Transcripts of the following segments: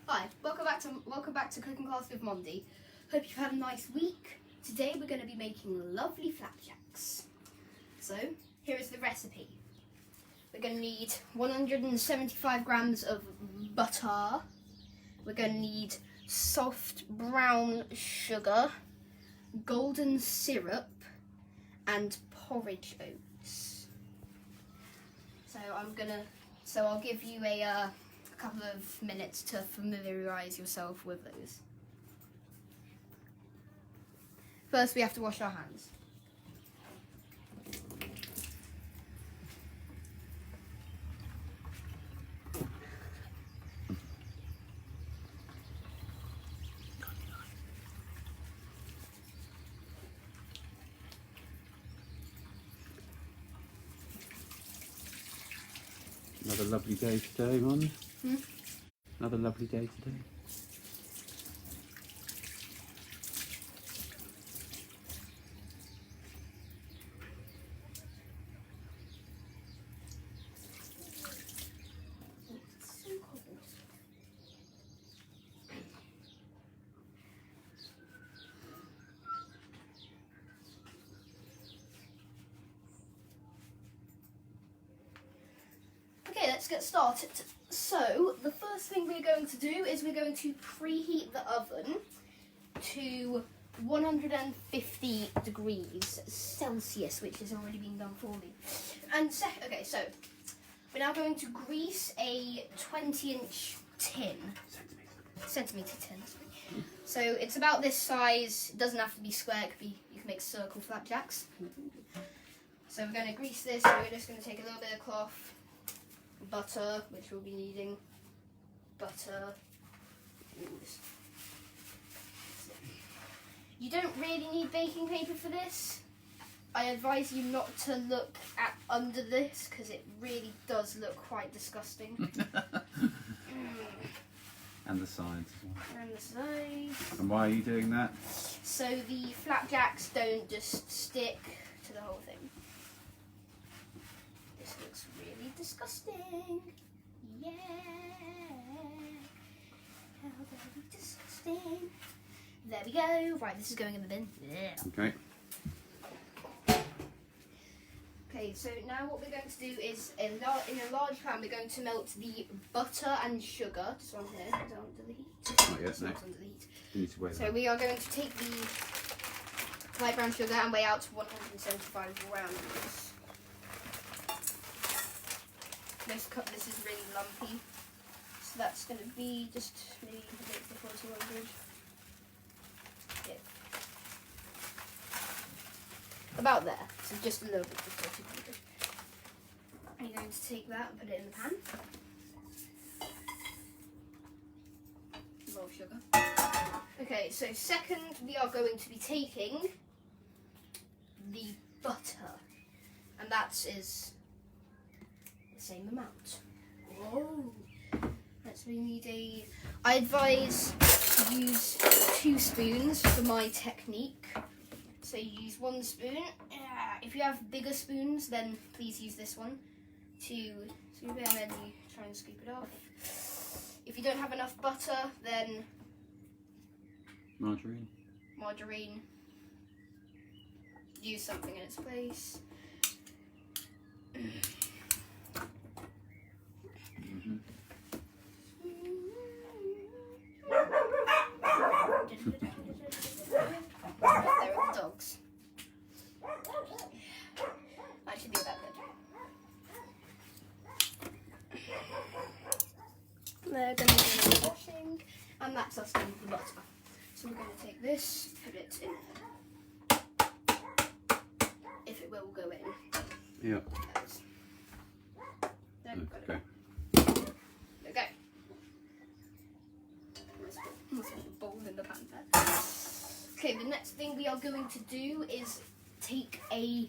Hi, welcome back to Cooking Class with Mondy. Hope you've had a nice week. Today we're going to be making lovely flapjacks. So here is the recipe. We're going to need 175 grams of butter. We're going to need soft brown sugar, golden syrup, and porridge oats. So I'll give you a couple of minutes to familiarise yourself with those. First, we have to wash our hands. Another lovely day today, Mon. Another lovely day today. It's so cold. Okay, let's get started. So, the first thing we're going to do is we're going to preheat the oven to 150 degrees Celsius, which has already been done for me. And so we're now going to grease a 20-inch tin. Centimetre tin. So it's about this size. It doesn't have to be square. You can make circle flapjacks. So we're going to grease this. So we're just going to take a little bit of cloth. Butter, which we'll be needing. Butter. You don't really need baking paper for this. I advise you not to look at under this because it really does look quite disgusting. And the sides as well. And the sides. And why are you doing that? So the flapjacks don't just stick to the whole thing. This looks really disgusting. Yeah. How very disgusting. There we go. Right, this is going in the bin. Yeah. Okay. Okay, so now what we're going to do is, in a large pan, we're going to melt the butter and sugar. Just on here, down under the heat. Not yet, no. Under the heat. You need to weigh So that. we are going to take the light brown sugar and weigh out to 175 grams. This is really lumpy, so that's going to be just maybe a bit before 200. Yeah. About there, so just a little bit before 200. I'm going to take that and put it in the pan. More sugar. Okay, so second we are going to be taking the butter, and that is the same amount. Whoa! We need I advise to use 2 spoons for my technique. So you use 1 spoon. If you have bigger spoons, then please use this one to scoop it, and then you try and scoop it off. If you don't have enough butter, then margarine. Use something in its place. There are the dogs. I should do that bit. They're going to do the washing, and that's us done with the butter. So we're going to take this, put it in. If it will go in. Yeah. There we go. Okay. There we go. Let's put the bowl in the pan there. Okay, the next thing we are going to do is take a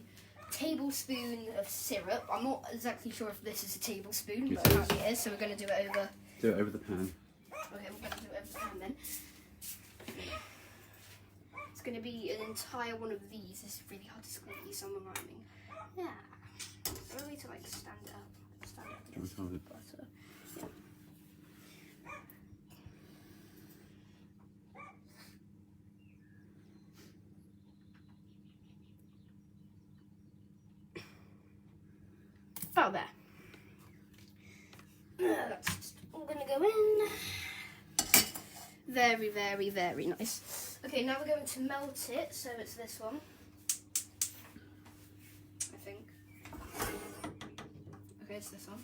tablespoon of syrup. I'm not exactly sure if this is a tablespoon, but apparently it is, so we're going to do it over. Do it over the pan. Okay, we're going to do it over the pan then. It's going to be an entire one of these. This is really hard to squeeze, so I'm rhyming. Yeah. There's a way to like stand it up. Stand it up against the butter. Yeah. out there. That's just all gonna go in. Very, very, very nice. Okay, now we're going to melt it, so it's this one. I think. Okay, it's this one.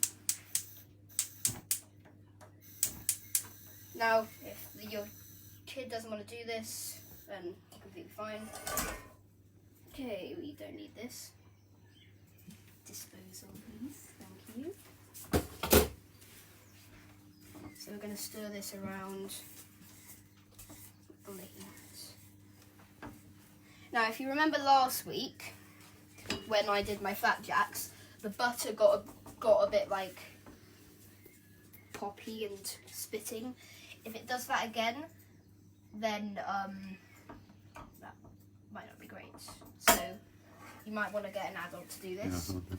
Now, if your kid doesn't want to do this, then completely fine. Okay, we don't need this. Disposal, please. Thank you. So we're going to stir this around on the heat. Now, if you remember last week when I did my flapjacks, the butter got a bit like poppy and spitting. If it does that again, then that might not be great. So you might want to get an adult to do this. Yeah.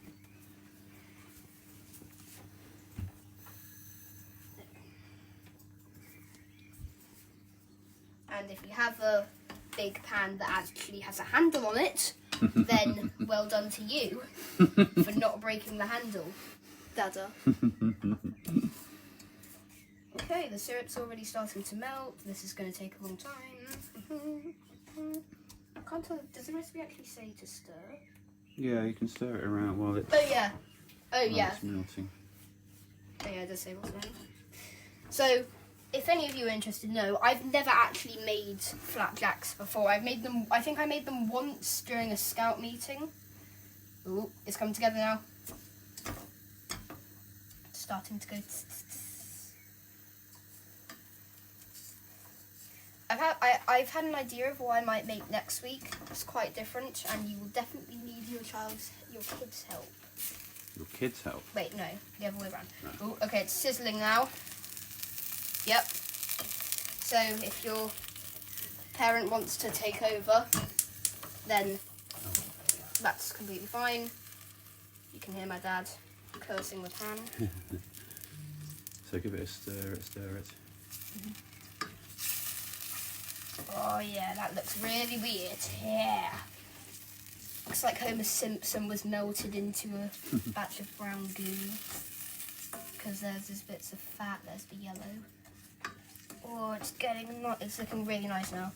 And if you have a big pan that actually has a handle on it, then well done to you for not breaking the handle, Dada. Okay, the syrup's already starting to melt. This is going to take a long time. I can't tell, does the recipe actually say to stir? Yeah, you can stir it around while it's, Oh yeah. Oh while yeah. it's melting. Oh yeah, it does say what's going on. So, if any of you are interested, no, I've never actually made flapjacks before. I've made them, I think I made them once during a scout meeting. Ooh, it's coming together now. Starting to go. I've had an idea of what I might make next week. It's quite different, and you will definitely need your kid's help. Your kids help. Wait, no, the other way around. No. Ooh, okay, it's sizzling now. Yep. So if your parent wants to take over, then that's completely fine. You can hear my dad cursing with Han. So give it a stir, stir it. Oh yeah, that looks really weird. Yeah. Looks like Homer Simpson was melted into a batch of brown goo. Because there's these bits of fat, there's the yellow. Oh, it's looking really nice now.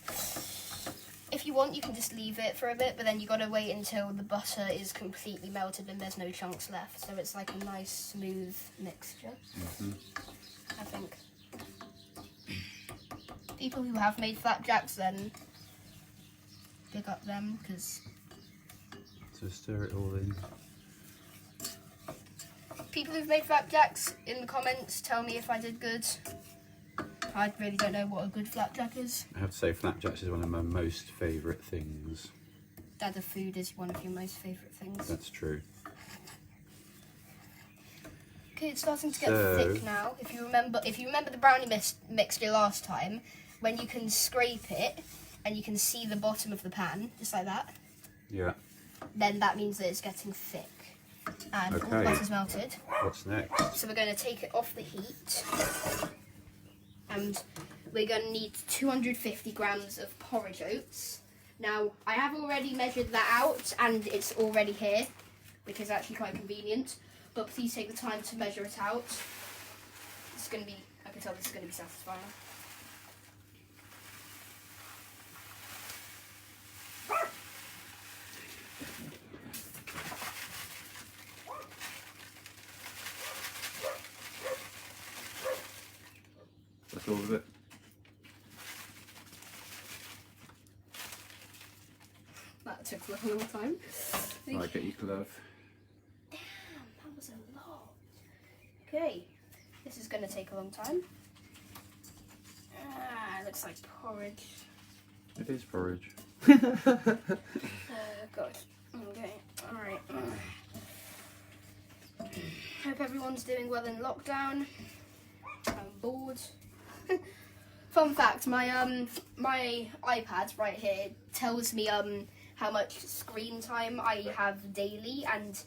If you want, you can just leave it for a bit, but then you gotta wait until the butter is completely melted and there's no chunks left. So it's like a nice, smooth mixture, I think. People who have made flapjacks, then big up them, because So stir it all in. people who've made flapjacks in the comments tell me if I did good. I really don't know what a good flapjack is. I have to say flapjacks is one of my most favourite things. Dada, food is one of your most favourite things. That's true. Okay, it's starting to get thick now. If you remember the brownie mixture last time, when you can scrape it and you can see the bottom of the pan, just like that, Yeah. then that means that it's getting thick. And all the Okay. butter's melted. What's next? So we're going to take it off the heat. And we're going to need 250 grams of porridge oats. Now, I have already measured that out and it's already here, which is actually quite convenient. But please take the time to measure it out. It's going to be, I can tell this is going to be satisfying. That's all of it. That took a long time. Right, get your glove. Damn, that was a lot. Okay, this is going to take a long time. Ah, it looks like porridge. It is porridge. Oh, gosh. Okay, alright. Hope everyone's doing well in lockdown. I'm bored. Fun fact, my my iPad right here tells me how much screen time I have daily, and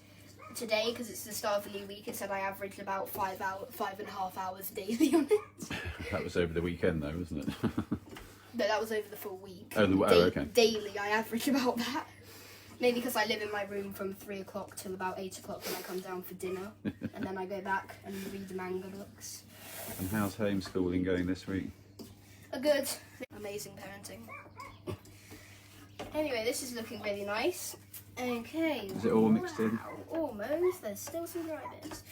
today, because it's the start of the new week, it said I averaged about 5.5 hours daily on it. That was over the weekend though, wasn't it? No, that was over the full week. Oh, okay. Daily, I average about that. Mainly because I live in my room from 3 o'clock till about 8 o'clock when I come down for dinner. And then I go back and read the manga books. And how's homeschooling going this week? A good, amazing parenting. Anyway, this is looking really nice. Okay. Is it all mixed in? Almost. There's still some dry bits.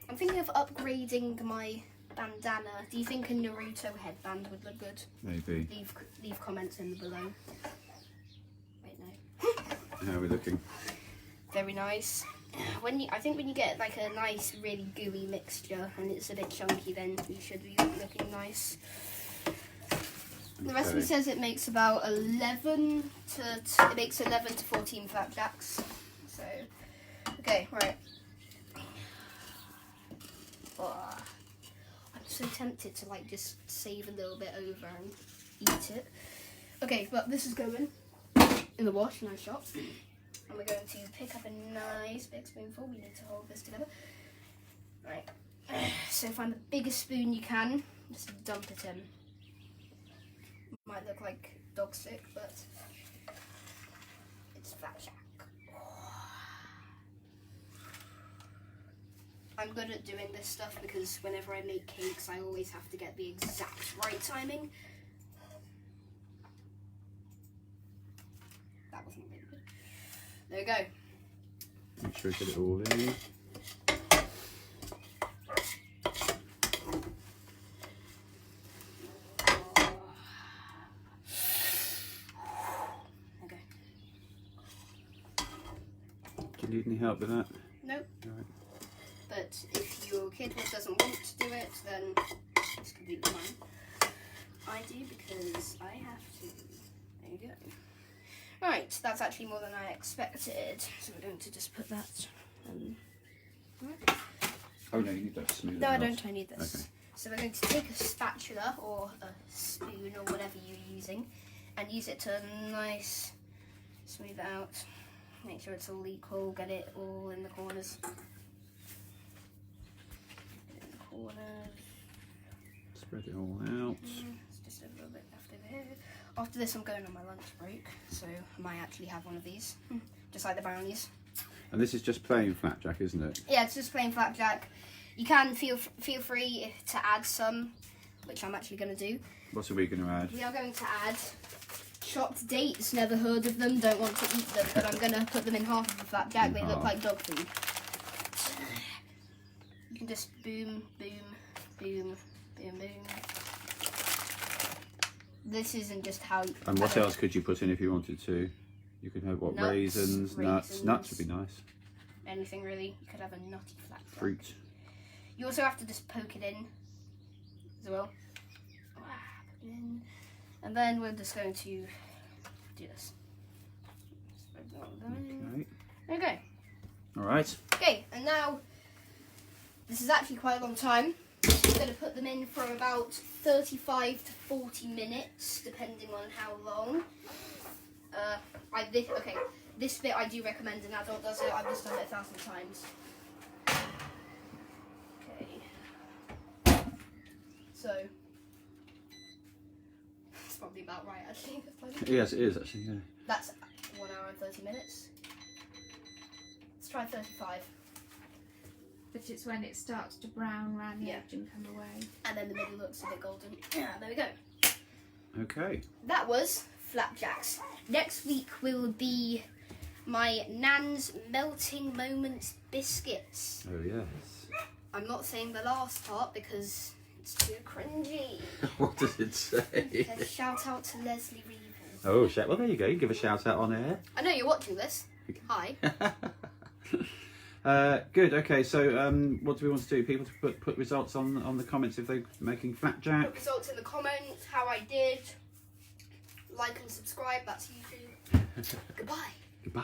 I'm thinking of upgrading my bandana. Do you think a Naruto headband would look good? Maybe. Leave comments in below. Wait, no. How are we looking? Very nice. I think when you get like a nice, really gooey mixture and it's a bit chunky, then you should be looking nice. The recipe says it makes about 11 to 14 flapjacks. So, okay, right. Oh, I'm so tempted to like just save a little bit over and eat it. Okay, but this is going in the wash, nice shot. And we're going to pick up a nice big spoonful. We need to hold this together. Right. So find the biggest spoon you can. Just dump it in. Might look like dog sick, but it's flapjack. I'm good at doing this stuff because whenever I make cakes, I always have to get the exact right timing. That wasn't really good. There we go. Make sure you get it all in. Okay. Do you need any help with that? Nope. Right. But if your kid doesn't want to do it, then it's completely fine. I do because I have to. There you go. Right, that's actually more than I expected. So we're going to just put that. Right. Oh no, you need that smooth. No, I don't. I need this. Okay. So we're going to take a spatula or a spoon or whatever you're using, and use it to nice smooth it out. Make sure it's all equal. Get it all in the corners. Spread it all out. It's just a little bit left over here. After this, I'm going on my lunch break, so I might actually have one of these, just like the brownies. And this is just plain flapjack, isn't it? Yeah, it's just plain flapjack. You can feel free to add some, which I'm actually going to do. What are we going to add? We are going to add chopped dates. Never heard of them, don't want to eat them, but I'm going to put them in half of the flapjack. They look like dog food. You can just boom, boom, boom, boom, boom. This isn't just how... And what else could you put in if you wanted to? You could have, what, nuts, raisins, nuts. Nuts would be nice. Anything really. You could have a nutty flapjack. Fruit. You also have to just poke it in as well. Put it in. And then we're just going to do this. Okay. Okay. All right. Okay, and now this is actually quite a long time. I'm going to put them in for about 35 to 40 minutes, depending on how long. This bit I do recommend an adult does it. I've just done it 1,000 times. Okay. So, it's probably about right, actually. Yes, it is actually. Yeah. That's 1 hour and 30 minutes. Let's try 35. But it's when it starts to brown around the Yeah. edge and come away. And then the middle looks a bit golden. Yeah, there we go. Okay. That was flapjacks. Next week will be my Nan's Melting Moments biscuits. Oh yes. I'm not saying the last part because it's too cringy. What does it say? A shout out to Leslie Reeve. Oh, well there you go. You give a shout out on air. I know you're watching this. Hi. Good. Okay. So, what do we want to do? People to put results on the comments if they're making flapjack. Put results in the comments, how I did. Like and subscribe. That's YouTube. Goodbye. Goodbye.